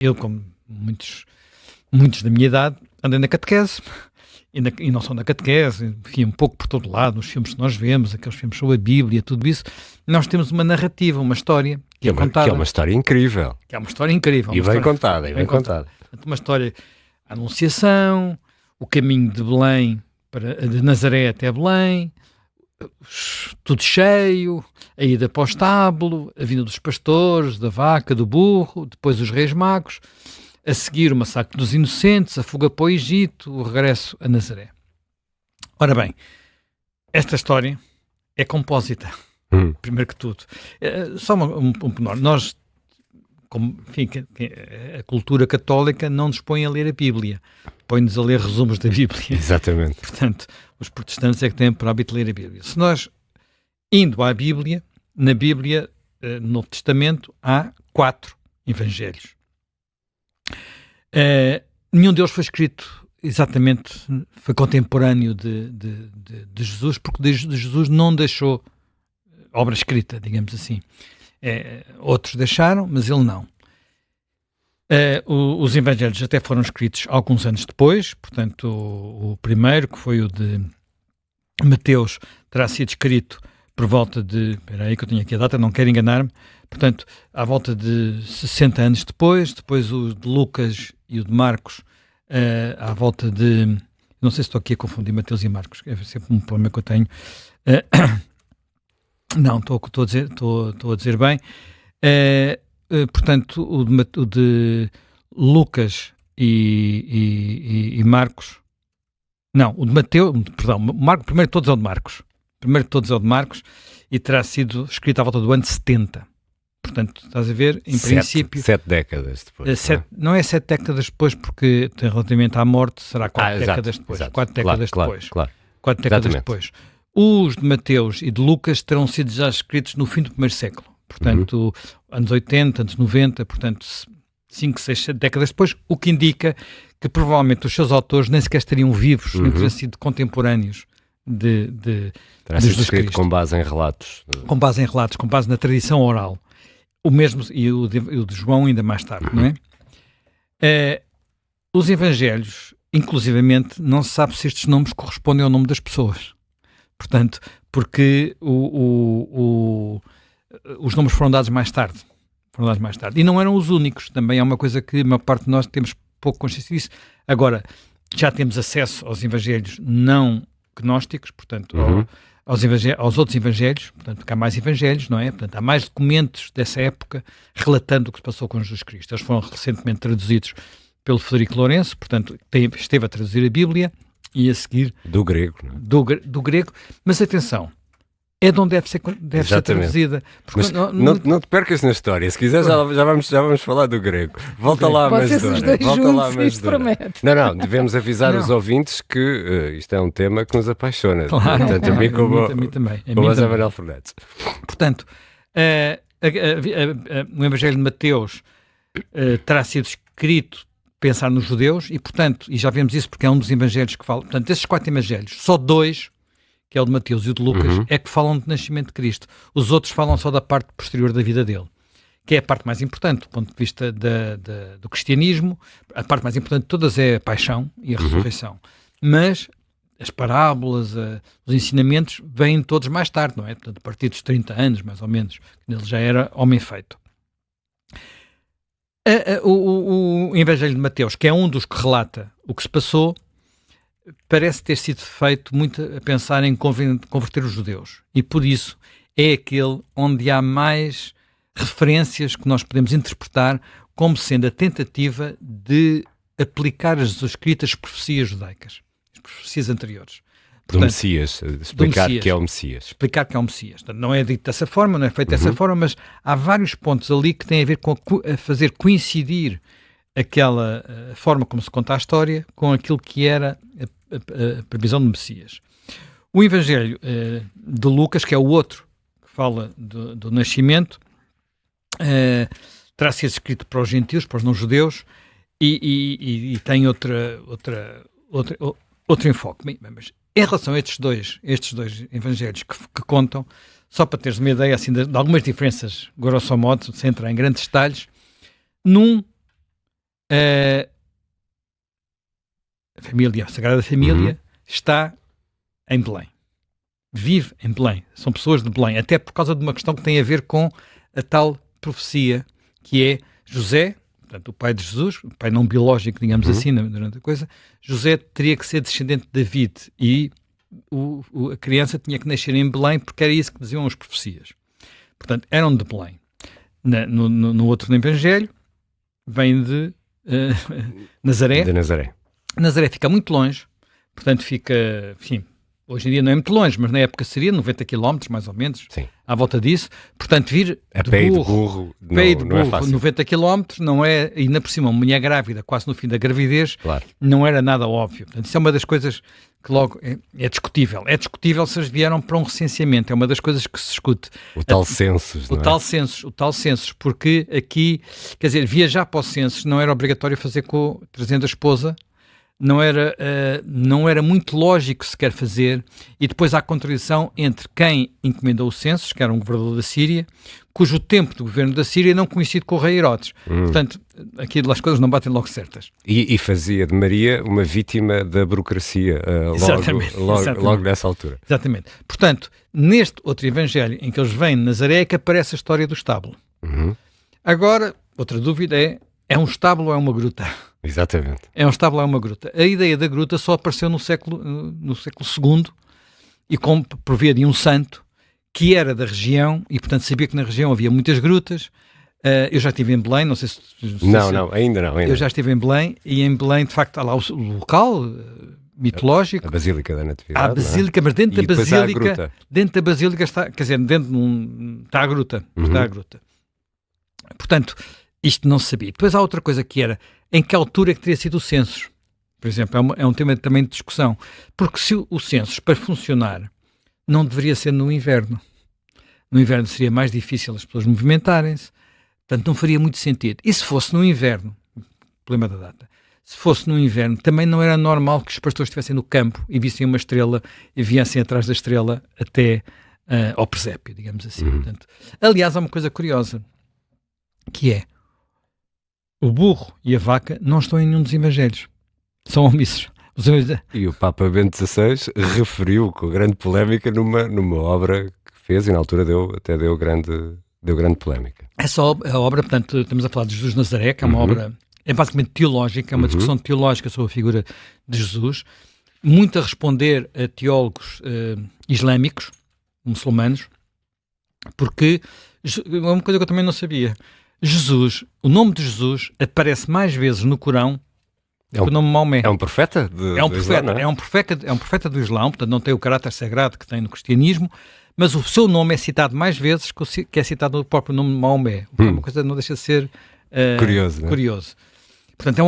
eu, como muitos da minha idade, andei na catequese, e não só na catequese, enfim, um pouco por todo lado, nos filmes que nós vemos, aqueles filmes sobre a Bíblia, tudo isso, nós temos uma narrativa, uma história que é contada. Que é uma história incrível. Que é uma história incrível. E bem contada, e bem contada. Uma história, a Anunciação, o caminho de Belém, de Nazaré até Belém, tudo cheio, a ida para o estábulo, a vinda dos pastores, da vaca, do burro, depois os reis magos, a seguir o massacre dos inocentes, a fuga para o Egito, o regresso a Nazaré. Ora bem, esta história é compósita, primeiro que tudo. Só um pormenor. Nós, enfim, a cultura católica não nos põe a ler a Bíblia, põe-nos a ler resumos da Bíblia. Exatamente. Portanto, os protestantes é que têm por hábito ler a Bíblia. Se nós, indo à Bíblia, na Bíblia, no Novo Testamento, há 4 evangelhos. Nenhum deles foi escrito exatamente, foi contemporâneo de Jesus, porque de Jesus não deixou obra escrita, digamos assim. Outros deixaram, mas ele não. Os evangelhos até foram escritos alguns anos depois, portanto o primeiro, que foi o de Mateus, terá sido escrito por volta de, espera aí que eu tenho aqui a data, não quero enganar-me, portanto, à volta de 60 anos depois o de Lucas e o de Marcos, à volta de, não sei se estou aqui a confundir Mateus e Marcos, é sempre um problema que eu tenho, não, estou a dizer bem, portanto, o de Lucas e Marcos, não, o de Mateus, perdão, Marcos, primeiro de todos é o de Marcos, e terá sido escrito à volta do ano 70. Portanto, estás a ver, em princípio... 7 décadas depois. Não é 7 décadas depois, porque relativamente à morte será 4 décadas depois. Exato. 4 décadas depois. Claro. 4 décadas depois. Os de Mateus e de Lucas terão sido já escritos no fim do primeiro século. Portanto, anos 80, anos 90, portanto, 5, 6, 7 décadas depois, o que indica que provavelmente os seus autores nem sequer estariam vivos, nem teriam sido contemporâneos terá sido escrito com base em relatos. Com base em relatos, com base na tradição oral. O mesmo, e o de João ainda mais tarde, não é? Os evangelhos, inclusivamente, não se sabe se estes nomes correspondem ao nome das pessoas. Portanto, porque os nomes foram dados mais tarde. E não eram os únicos. Também é uma coisa que a maior parte de nós temos pouco consciência disso. Agora, já temos acesso aos evangelhos não gnósticos, portanto, aos outros evangelhos, portanto, porque há mais evangelhos, não é? Portanto, há mais documentos dessa época relatando o que se passou com Jesus Cristo. Eles foram recentemente traduzidos pelo Frederico Lourenço, portanto, esteve a traduzir a Bíblia e a seguir... Do grego, não é? Do grego, mas atenção, é de onde deve ser traduzida. Mas não te percas na história. Se quiser, já vamos falar do grego. Volta lá a Macedónia. Volta lá a Macedónia. Não, devemos avisar os ouvintes que isto é um tema que nos apaixona. Claro, tanto a mim como a mim também. Como a Zé Manuel Fernandes. Portanto, o Evangelho de Mateus terá sido escrito pensar nos judeus e, portanto, e já vemos isso porque é um dos evangelhos que fala, portanto, desses 4 evangelhos, só 2, que é o de Mateus e o de Lucas, é que falam do nascimento de Cristo. Os outros falam só da parte posterior da vida dele, que é a parte mais importante do ponto de vista do cristianismo. A parte mais importante de todas é a paixão e a ressurreição. Mas as parábolas, os ensinamentos vêm todos mais tarde, não é? Portanto, a partir dos 30 anos, mais ou menos, ele já era homem feito. O Evangelho de Mateus, que é um dos que relata o que se passou, parece ter sido feito muito a pensar em converter os judeus. E por isso é aquele onde há mais referências que nós podemos interpretar como sendo a tentativa de aplicar as escritas profecias judaicas, as profecias anteriores. Portanto, do Messias, explicar que é o Messias. Explicar que é o Messias. Portanto, não é dito dessa forma, não é feito dessa forma, mas há vários pontos ali que têm a ver com a fazer coincidir aquela forma como se conta a história com aquilo que era a previsão do Messias. O Evangelho de Lucas, que é o outro que fala do nascimento, terá sido escrito para os gentios, para os não-judeus, e tem outro enfoque. Bem, mas em relação a estes dois evangelhos que contam, só para teres uma ideia assim, de algumas diferenças, grosso modo, sem entrar em grandes detalhes, num A Sagrada Família está em Belém. Vive em Belém. São pessoas de Belém. Até por causa de uma questão que tem a ver com a tal profecia, que é José, portanto, o pai de Jesus, o pai não biológico, digamos assim, durante a coisa, José teria que ser descendente de David e a criança tinha que nascer em Belém porque era isso que diziam as profecias. Portanto, eram de Belém. No outro Evangelho, vem de Nazaré. De Nazaré. Nazaré fica muito longe, portanto fica, enfim, hoje em dia não é muito longe, mas na época seria 90 km, mais ou menos, sim, à volta disso. Portanto, vir a de pé e de burro, não é fácil. 90 km, não é, e ainda por cima, uma mulher grávida, quase no fim da gravidez, claro, não era nada óbvio. Portanto, isso é uma das coisas que logo é discutível. É discutível se eles vieram para um recenseamento, é uma das coisas que se discute. O tal census, o tal census, porque aqui, quer dizer, viajar para o census não era obrigatório fazer trazendo a esposa, não era muito lógico sequer fazer, e depois há a contradição entre quem encomendou o census, que era um governador da Síria, cujo tempo do governo da Síria não coincide com o rei Herodes. Portanto, aqui as coisas não batem logo certas. E fazia de Maria uma vítima da burocracia logo nessa altura. Exatamente. Portanto, neste outro evangelho em que eles vêm de Nazaré é que aparece a história do estábulo. Agora, outra dúvida é um estábulo ou é uma gruta? Exatamente. É um estábulo ou é uma gruta? A ideia da gruta só apareceu no século II e por via de um santo que era da região e, portanto, sabia que na região havia muitas grutas. Eu já estive em Belém, não sei se... Ainda não. Eu já estive em Belém e em Belém, de facto, há lá o local mitológico. A Basílica da Natividade. Há a Basílica, mas dentro da Basílica está, quer dizer, está a gruta. Está a gruta. Portanto, isto não se sabia. Depois há outra coisa que era em que altura é que teria sido o census. Por exemplo, é um tema também de discussão. Porque se o census, para funcionar, não deveria ser no inverno. No inverno seria mais difícil as pessoas movimentarem-se. Portanto, não faria muito sentido. E se fosse no inverno, problema da data, se fosse no inverno, também não era normal que os pastores estivessem no campo e vissem uma estrela e viessem atrás da estrela até ao presépio, digamos assim. Portanto, aliás, há uma coisa curiosa, que é o burro e a vaca não estão em nenhum dos evangelhos. São omissos. E o Papa Bento XVI referiu com grande polémica numa obra que fez e na altura deu grande polémica. Essa obra, portanto, estamos a falar de Jesus de Nazaré, que é uma obra, é basicamente teológica, é uma discussão teológica sobre a figura de Jesus, muito a responder a teólogos islâmicos, muçulmanos, porque é uma coisa que eu também não sabia. O nome de Jesus aparece mais vezes no Corão do que o nome de Maomé. É um profeta É um profeta do Islão, portanto não tem o caráter sagrado que tem no cristianismo, mas o seu nome é citado mais vezes que é citado no próprio nome de Maomé. É uma coisa que não deixa de ser curioso. Portanto,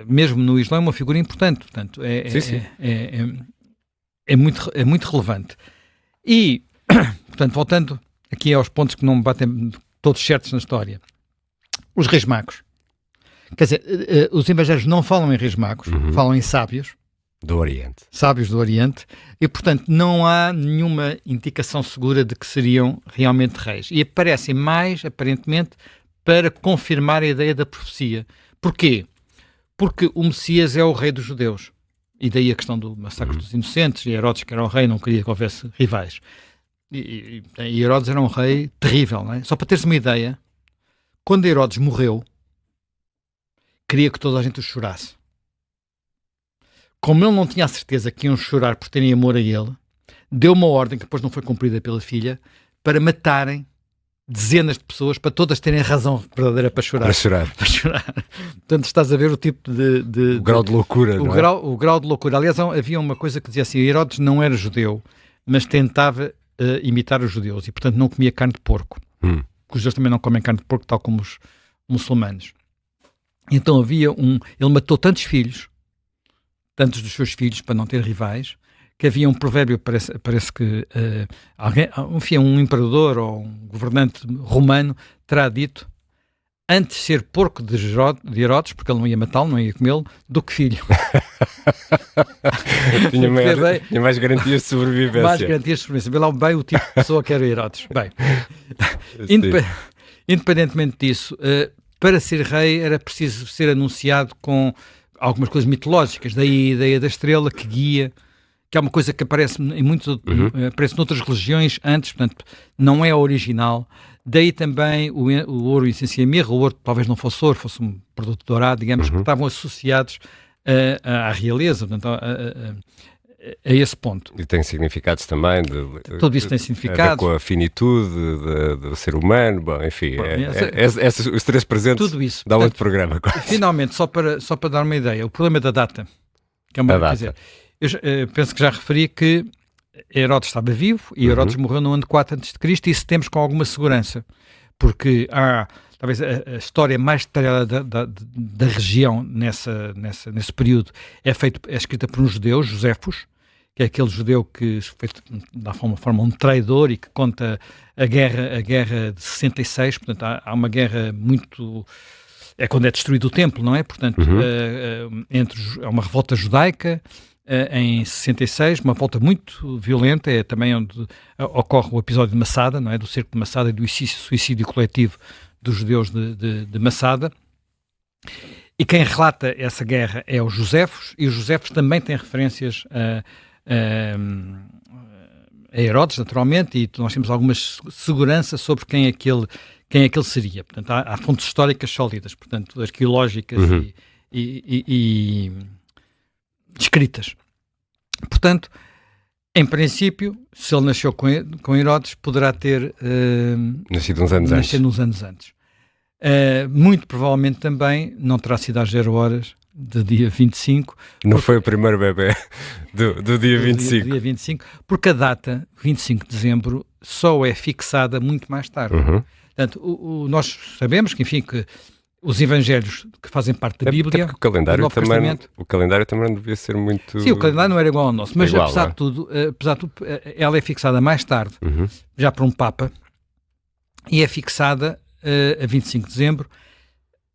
mesmo no Islão é uma figura importante, portanto, é muito relevante. E, portanto, voltando aqui aos pontos que não me batem todos certos na história. Os reis magos. Quer dizer, os evangelhos não falam em reis magos, falam em sábios. Do Oriente. Sábios do Oriente. E, portanto, não há nenhuma indicação segura de que seriam realmente reis. E aparecem mais, aparentemente, para confirmar a ideia da profecia. Porquê? Porque o Messias é o rei dos judeus. E daí a questão do massacre dos inocentes, e Herodes, que era o rei, não queria que houvesse rivais. E Herodes era um rei terrível, não é? Só para teres uma ideia, quando Herodes morreu, queria que toda a gente o chorasse. Como ele não tinha a certeza que iam chorar por terem amor a ele, deu uma ordem, que depois não foi cumprida pela filha, para matarem dezenas de pessoas, para todas terem razão verdadeira para chorar. Para chorar. Portanto, estás a ver o tipo de o grau de loucura, o grau de loucura. Aliás, havia uma coisa que dizia assim, Herodes não era judeu, mas tentava imitar os judeus e, portanto, não comia carne de porco. Os judeus também não comem carne de porco, tal como os muçulmanos. Então ele matou tantos dos seus filhos, para não ter rivais, que havia um provérbio, parece que um imperador ou um governante romano terá dito: antes ser porco de Herodes, porque ele não ia matá-lo, não ia comê-lo, do que filho. tinha mais garantias de sobrevivência. Mais garantias de sobrevivência. Vê lá bem o tipo de pessoa que era Herodes. Bem, independentemente disso, para ser rei era preciso ser anunciado com algumas coisas mitológicas, daí a ideia da estrela que guia, que é uma coisa que aparece aparece noutras religiões antes, portanto, não é original. Daí também o ouro, essência e mirra, o ouro talvez não fosse ouro, fosse um produto dourado, digamos, que estavam associados à realeza, portanto, a esse ponto. E tem significados também. Tudo isso tem significados. Com a finitude do ser humano, bom, enfim, os três presentes tudo isso. dá outro programa. Quase. Finalmente, só para dar uma ideia, o problema da data, que é uma data. Quer dizer, eu penso que já referi que Herodes estava vivo e Herodes morreu no ano 4 a.C. e isso temos com alguma segurança, porque há talvez a história mais detalhada da região nesse período é escrita por um judeu, Josefos, que é aquele judeu que foi de alguma forma um traidor e que conta a guerra de 66, portanto há uma guerra muito... É quando é destruído o templo, não é? Portanto, há uma revolta judaica em 66, uma revolta muito violenta, é também onde ocorre o episódio de Massada, não é? Do cerco de Massada e do suicídio coletivo dos judeus de Massada. E quem relata essa guerra é o Josefos, e os Josefos também têm referências a Herodes, naturalmente, e nós temos alguma segurança sobre quem aquele seria. Portanto, há fontes históricas sólidas, portanto, arqueológicas e escritas. Portanto, em princípio, se ele nasceu com Herodes, poderá ter nascido uns anos antes. Muito provavelmente também não terá sido às 0 horas do dia 25. Não foi o primeiro bebê do dia 25. Do dia 25, porque a data, 25 de dezembro, só é fixada muito mais tarde. Portanto, nós sabemos que, enfim, que os evangelhos que fazem parte da Bíblia... O calendário também não devia ser muito... Sim, o calendário não era igual ao nosso, mas apesar de tudo, ela é fixada mais tarde, já por um Papa, e é fixada a 25 de dezembro.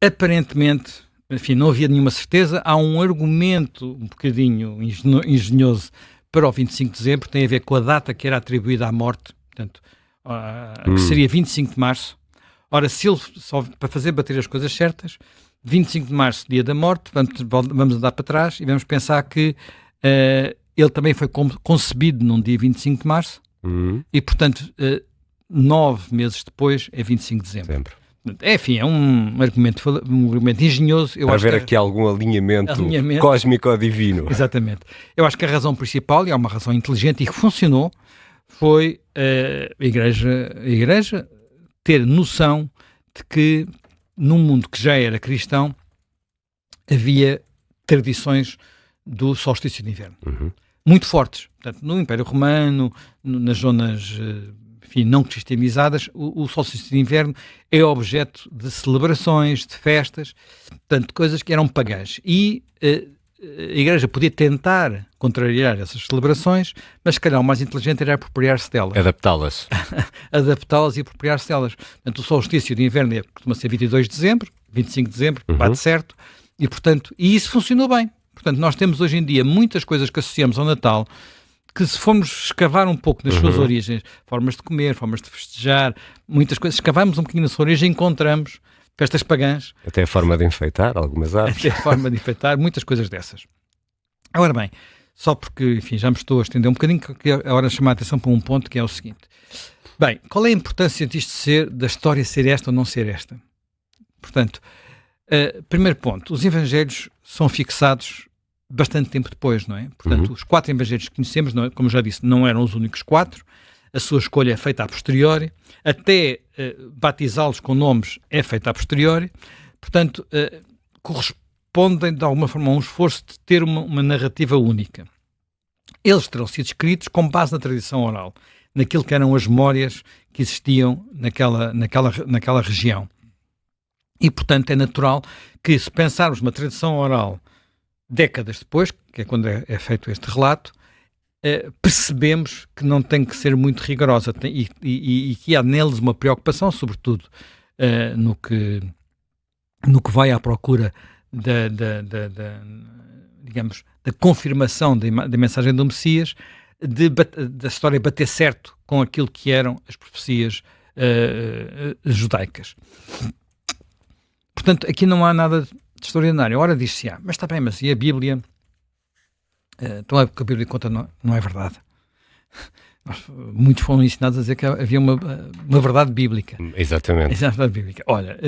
Aparentemente, enfim, não havia nenhuma certeza, há um argumento um bocadinho engenhoso para o 25 de dezembro, tem a ver com a data que era atribuída à morte, portanto, que seria 25 de março. Ora, se ele, só para fazer bater as coisas certas, 25 de março, dia da morte, vamos andar para trás e vamos pensar que ele também foi concebido num dia 25 de março e, portanto, 9 meses depois é 25 de dezembro. Enfim, é um argumento engenhoso. Para haver aqui algum alinhamento cósmico ou divino. Exatamente. Eu acho que a razão principal, e é uma razão inteligente e que funcionou, foi a Igreja ter noção de que num mundo que já era cristão havia tradições do solstício de inverno muito fortes. Portanto, no Império Romano, nas zonas enfim, não cristianizadas, o solstício de inverno é objeto de celebrações, de festas, portanto, coisas que eram pagãs. E a Igreja podia tentar contrariar essas celebrações, mas se calhar o mais inteligente era apropriar-se delas. Adaptá-las. Adaptá-las e apropriar-se delas. Portanto, o solstício de inverno costuma ser 22 de dezembro, 25 de dezembro, bate certo, e portanto, e isso funcionou bem. Portanto, nós temos hoje em dia muitas coisas que associamos ao Natal, que se formos escavar um pouco nas suas origens, formas de comer, formas de festejar, muitas coisas, escavamos um bocadinho na sua origem e encontramos festas pagãs. Até a forma de enfeitar algumas árvores. Até a forma de enfeitar, muitas coisas dessas. Agora bem, só porque, enfim, já me estou a estender um bocadinho, que é a hora de chamar a atenção para um ponto que é o seguinte. Bem, qual é a importância da história ser esta ou não ser esta? Portanto, primeiro ponto, os evangelhos são fixados bastante tempo depois, não é? Portanto, os 4 evangelhos que conhecemos, não é? Como já disse, não eram os únicos 4, a sua escolha é feita a posteriori, até batizá-los com nomes é feita a posteriori, portanto, correspondem de alguma forma a um esforço de ter uma narrativa única. Eles terão sido escritos com base na tradição oral, naquilo que eram as memórias que existiam naquela região. E, portanto, é natural que, se pensarmos numa tradição oral décadas depois, que é quando é feito este relato, percebemos que não tem que ser muito rigorosa e que há neles uma preocupação, sobretudo no que vai à procura digamos, da confirmação da mensagem do Messias, da história bater certo com aquilo que eram as profecias judaicas. portanto, aqui não há nada de extraordinário. Ora, diz-se, mas está bem, mas e a Bíblia? Então, o que a Bíblia conta não é verdade. Muitos foram ensinados a dizer que havia uma verdade bíblica. Exatamente. Essa é a verdade bíblica. Olha,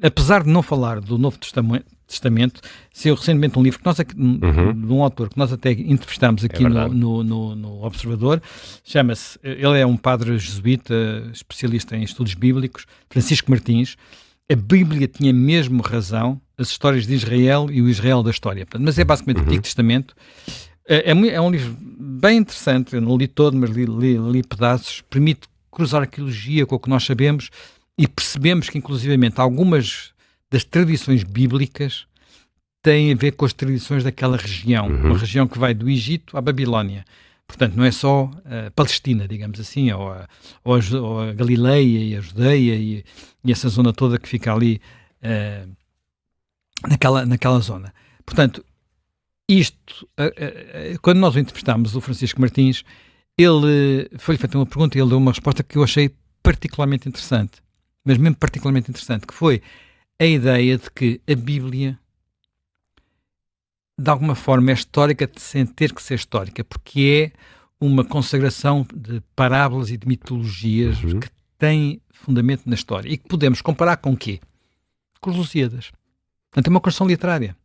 apesar de não falar do Novo Testamento, saiu recentemente um livro que nós, de um autor que nós até entrevistámos aqui no Observador, chama-se, ele é um padre jesuíta, especialista em estudos bíblicos, Francisco Martins. A Bíblia tinha mesmo razão, as histórias de Israel e o Israel da história. Mas é basicamente o Antigo Testamento. É um livro bem interessante, eu não li todo, mas li pedaços, permite cruzar arqueologia com o que nós sabemos e percebemos que, inclusivamente, algumas das tradições bíblicas têm a ver com as tradições daquela região, uma região que vai do Egito à Babilónia. Portanto, não é só a Palestina, digamos assim, ou a Galileia e a Judeia e essa zona toda que fica ali naquela zona. Portanto, isto, quando nós o entrevistámos, o Francisco Martins, foi-lhe feita uma pergunta e ele deu uma resposta que eu achei particularmente interessante, mas mesmo particularmente interessante, que foi a ideia de que a Bíblia, de alguma forma, é histórica sem ter que ser histórica, porque é uma consagração de parábolas e de mitologias que têm fundamento na história e que podemos comparar com o quê? Com os Lusíadas. Portanto, é uma construção literária.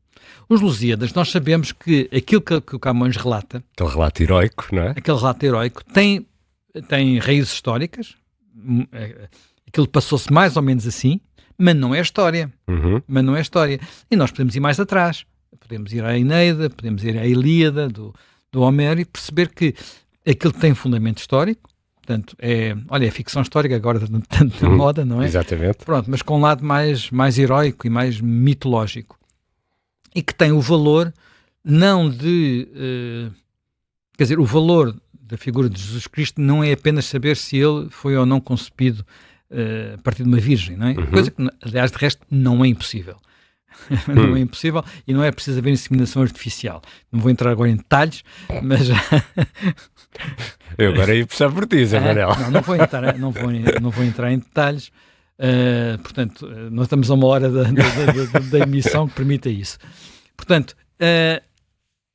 Os Lusíadas, nós sabemos que aquilo que o Camões relata... Aquele relato heroico, não é? Aquele relato heroico tem raízes históricas, aquilo passou-se mais ou menos assim, mas não é história. Mas não é história. E nós podemos ir mais atrás. Podemos ir à Eneida, podemos ir à Ilíada do Homero e perceber que aquilo tem fundamento histórico. Portanto, é ficção histórica agora tanto na moda, não é? Exatamente. Pronto, mas com um lado mais heroico e mais mitológico. E que tem o valor não de... quer dizer, o valor da figura de Jesus Cristo não é apenas saber se ele foi ou não concebido a partir de uma virgem, não é? Coisa que, aliás, de resto, não é impossível. Não é impossível e não é preciso haver inseminação artificial. Não vou entrar agora em detalhes, mas... Eu agora ia puxar por ti, Zé Manel. Não vou entrar em detalhes. Portanto, nós estamos a uma hora da emissão que permita isso. Portanto,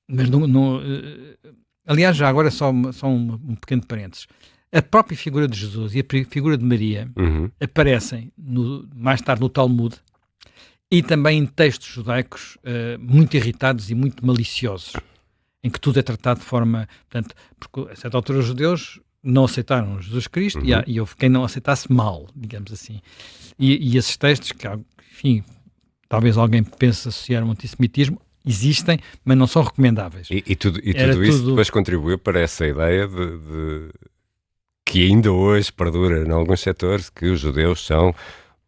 mas aliás, já agora só um pequeno parênteses. A própria figura de Jesus e a figura de Maria aparecem mais tarde no Talmud e também em textos judaicos muito irritados e muito maliciosos, em que tudo é tratado de forma... Portanto, porque a certa altura os judeus não aceitaram Jesus Cristo e houve quem não aceitasse mal, digamos assim. E esses textos, que, enfim, talvez alguém pense associar ao antissemitismo, existem, mas não são recomendáveis. E tudo isso depois contribuiu para essa ideia de que ainda hoje perdura em alguns setores, que os judeus são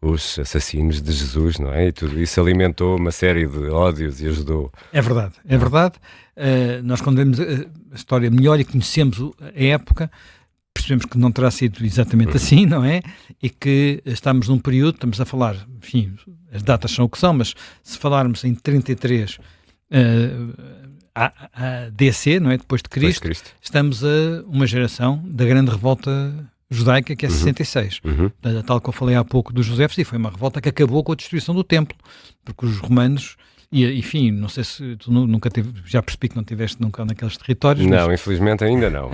os assassinos de Jesus, não é? E tudo isso alimentou uma série de ódios e ajudou. É verdade. Nós, quando vemos a história melhor e conhecemos a época, percebemos que não terá sido exatamente assim, não é? E que estamos num período, estamos a falar, enfim, as datas são o que são, mas se falarmos em 33 DC, não é? Depois de Cristo, estamos a uma geração da grande revolta judaica, que é 66. Tal que eu falei há pouco dos Josefos, e foi uma revolta que acabou com a destruição do templo, porque os romanos, e enfim, não sei se tu nunca já percebi que não estiveste nunca naqueles territórios. Não, infelizmente ainda não.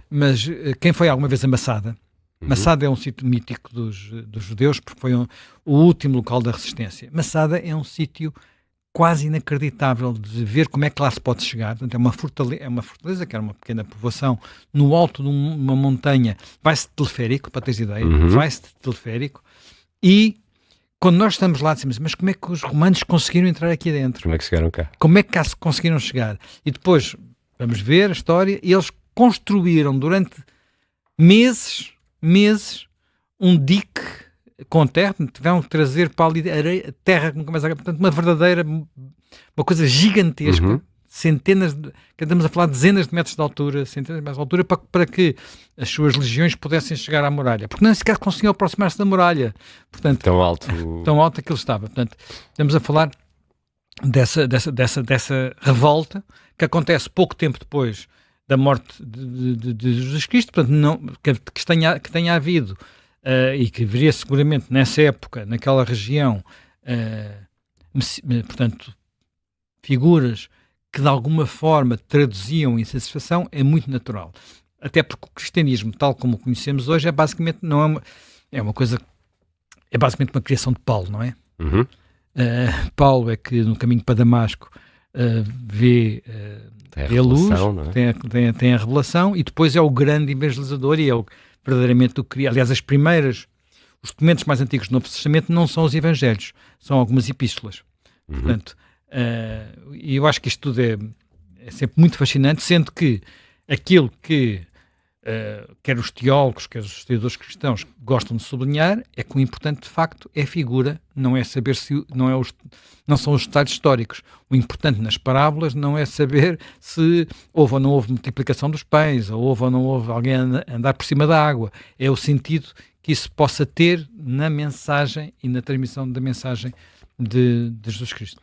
Mas quem foi alguma vez a Massada? Massada é um sítio mítico dos judeus, porque foi o último local da resistência. Massada é um sítio quase inacreditável de ver como é que lá se pode chegar. Portanto, é uma fortaleza que era uma pequena povoação no alto de uma montanha. Vai-se de teleférico, para teres ideia, vai-se de teleférico, e quando nós estamos lá dizemos, mas como é que os romanos conseguiram entrar aqui dentro? Como é que chegaram cá? Como é que cá se conseguiram chegar? E depois, vamos ver a história, e eles construíram durante meses, um dique com terra, tiveram que trazer para ali areia, terra que nunca mais... Portanto, uma coisa gigantesca, estamos a falar de dezenas de metros de altura, centenas de metros de altura, para que as suas legiões pudessem chegar à muralha. Porque nem sequer conseguiam aproximar-se da muralha. Portanto, tão alto que ele estava. Portanto, estamos a falar dessa revolta que acontece pouco tempo depois da morte de Jesus Cristo, portanto, que tenha havido e que viria seguramente nessa época, naquela região, portanto, figuras que de alguma forma traduziam insatisfação, é muito natural. Até porque o cristianismo, tal como o conhecemos hoje, é basicamente, não é uma coisa, é basicamente uma criação de Paulo, não é? Uhum. Paulo é que no caminho para Damasco vê a luz, tem a revelação, e depois é o grande evangelizador e é verdadeiramente o que cria. Aliás, os documentos mais antigos do Novo Testamento não são os evangelhos, são algumas epístolas. Uhum. Portanto, e eu acho que isto tudo é sempre muito fascinante, sendo que aquilo que quer os teólogos, quer os historiadores cristãos gostam de sublinhar, é que o importante de facto é a figura, não é saber se não são os detalhes históricos. O importante nas parábolas não é saber se houve ou não houve multiplicação dos pães, ou houve ou não houve alguém a andar por cima da água. É o sentido que isso possa ter na mensagem e na transmissão da mensagem de Jesus Cristo.